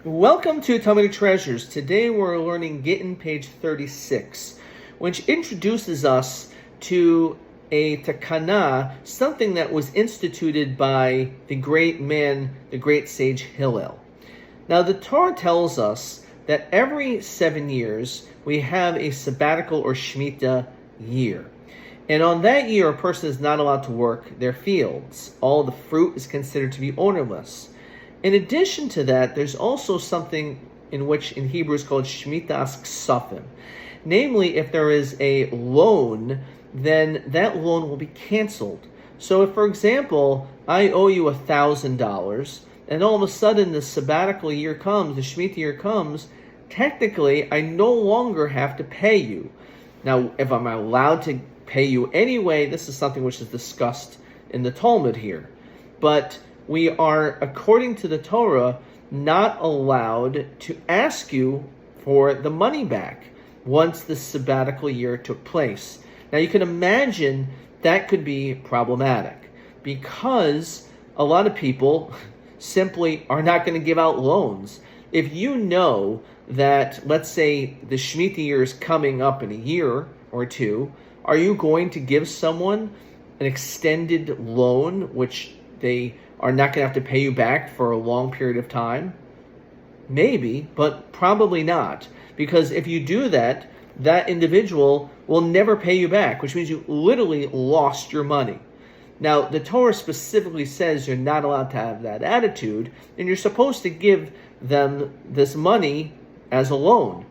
Welcome to Talmudic Treasures. Today we're learning Gittin, page 36, which introduces us to a takana, something that was instituted by the great man, the great sage Hillel. Now the Torah tells us that every 7 years we have a sabbatical or shemitah year. And on that year, a person is not allowed to work their fields. All the fruit is considered to be ownerless. In addition to that, there's also something in which in Hebrew is called Shmitas Ksafim. Namely, if there is a loan, then that loan will be canceled. So if, for example, I owe you $1,000, and all of a sudden the sabbatical year comes, the Shemitah year comes, technically I no longer have to pay you. Now, if I'm allowed to pay you anyway, this is something which is discussed in the Talmud here. But we are, according to the Torah, not allowed to ask you for the money back once the sabbatical year took place. Now you can imagine that could be problematic because a lot of people simply are not going to give out loans. If you know that, let's say, the Shemitah year is coming up in a year or two, are you going to give someone an extended loan which they are not going to have to pay you back for a long period of time? Maybe, but probably not. Because if you do that, that individual will never pay you back, which means you literally lost your money. Now, the Torah specifically says you're not allowed to have that attitude, and you're supposed to give them this money as a loan.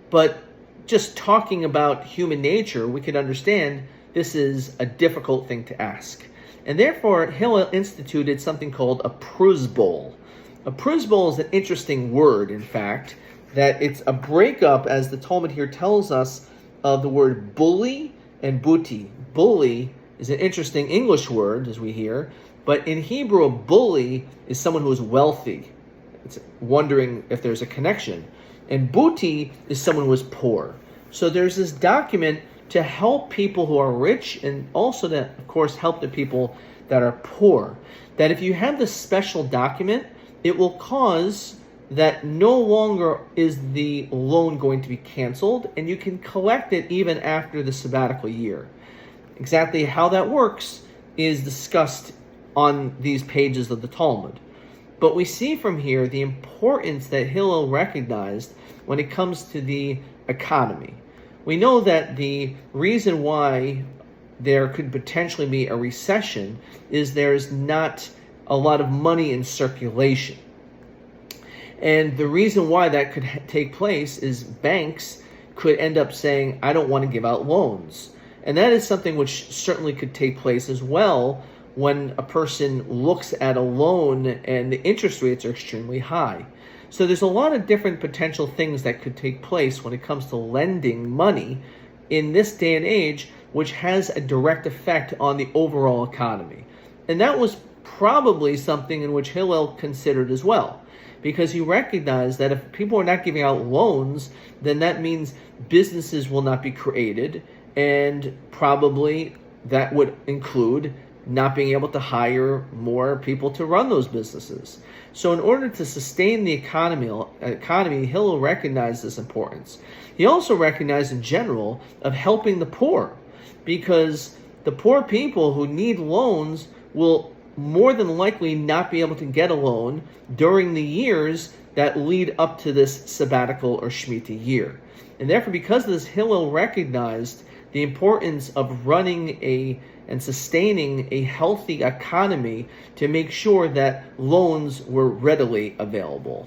But just talking about human nature, we can understand this is a difficult thing to ask. And therefore, Hillel instituted something called a pruzbol. A pruzbol is an interesting word, in fact, that it's a breakup, as the Talmud here tells us, of the word bully and buti. Bully is an interesting English word, as we hear, but in Hebrew, a bully is someone who is wealthy. It's wondering if there's a connection. And buti is someone who is poor. So there's this document to help people who are rich and also to, of course, help the people that are poor. That if you have this special document, it will cause that no longer is the loan going to be canceled and you can collect it even after the sabbatical year. Exactly how that works is discussed on these pages of the Talmud. But we see from here the importance that Hillel recognized when it comes to the economy. We know that the reason why there could potentially be a recession is there's not a lot of money in circulation. And the reason why that could take place is banks could end up saying, I don't want to give out loans. And that is something which certainly could take place as well when a person looks at a loan and the interest rates are extremely high. So there's a lot of different potential things that could take place when it comes to lending money in this day and age, which has a direct effect on the overall economy. And that was probably something in which Hillel considered as well, because he recognized that if people are not giving out loans, then that means businesses will not be created, and probably that would include not being able to hire more people to run those businesses. So in order to sustain the economy, Hillel recognized this importance. He also recognized in general of helping the poor, because the poor people who need loans will more than likely not be able to get a loan during the years that lead up to this sabbatical or Shemitah year. And therefore, because of this, Hillel recognized the importance of running and sustaining a healthy economy to make sure that loans were readily available.